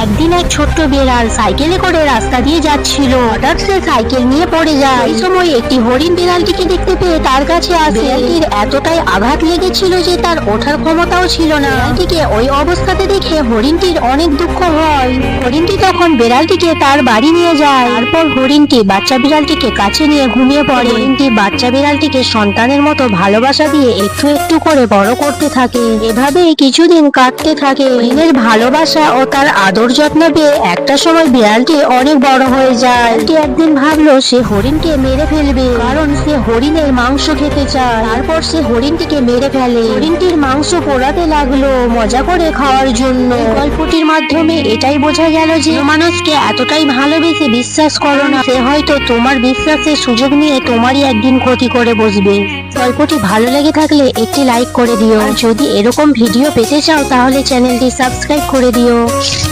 একদিন এক ছোট্ট বিড়াল সাইকেলে করে রাস্তা দিয়ে যাচ্ছিল। হঠাৎ সে সাইকেল নিয়ে পড়ে যায়। এই সময় একটি হরিণ বিড়ালটিকে দেখতে পেয়ে তার কাছে আসে। বিড়ালটির এতটাই আঘাত লেগেছিল যে তার ওঠার ক্ষমতাও ছিল না। বিড়ালটিকে ওই অবস্থাতে দেখে হরিণটির অনেক দুঃখ হয়। হরিণটি তখন বিড়ালটিকে তার বাড়ি নিয়ে যায়। তারপর হরিণটি বাচ্চা বিড়ালটিকে কাছে নিয়ে ঘুমিয়ে পড়ে। হরিণটি বাচ্চা বিড়ালটিকে সন্তানের মতো ভালোবাসা দিয়ে একটু একটু করে বড় করতে থাকে। এভাবেই কিছুদিন কাটতে থাকে। হরিণের ভালোবাসা ও তার আদর যত্ন পেয়ে একটা সময় বিড়ালটি অনেক বড় হয়ে যায়। বিড়ালটি একদিন ভাবলো সে হরিণকে মেরে ফেলবে, কারণ সে হরিণের মাংস খেতে চায়। তারপর সে হরিণটিকে মেরে ফেলে। হরিণটির মাংস পোড়াতে লাগলো মজা করে খাওয়ার জন্য। গল্পটির মাধ্যমে এটাই বোঝা গেল যে মানুষকে এতটাই ভালোবেসে বিশ্বাস করো না, সে হয়তো তোমার বিশ্বাসের সুযোগ নিয়ে তোমারই একদিন ক্ষতি করে বসবে। গল্পটি ভালো লেগে থাকলে একটি লাইক করে দিও। আর যদি এরকম ভিডিও পেতে চাও তাহলে চ্যানেলটি সাবস্ক্রাইব করে দিও।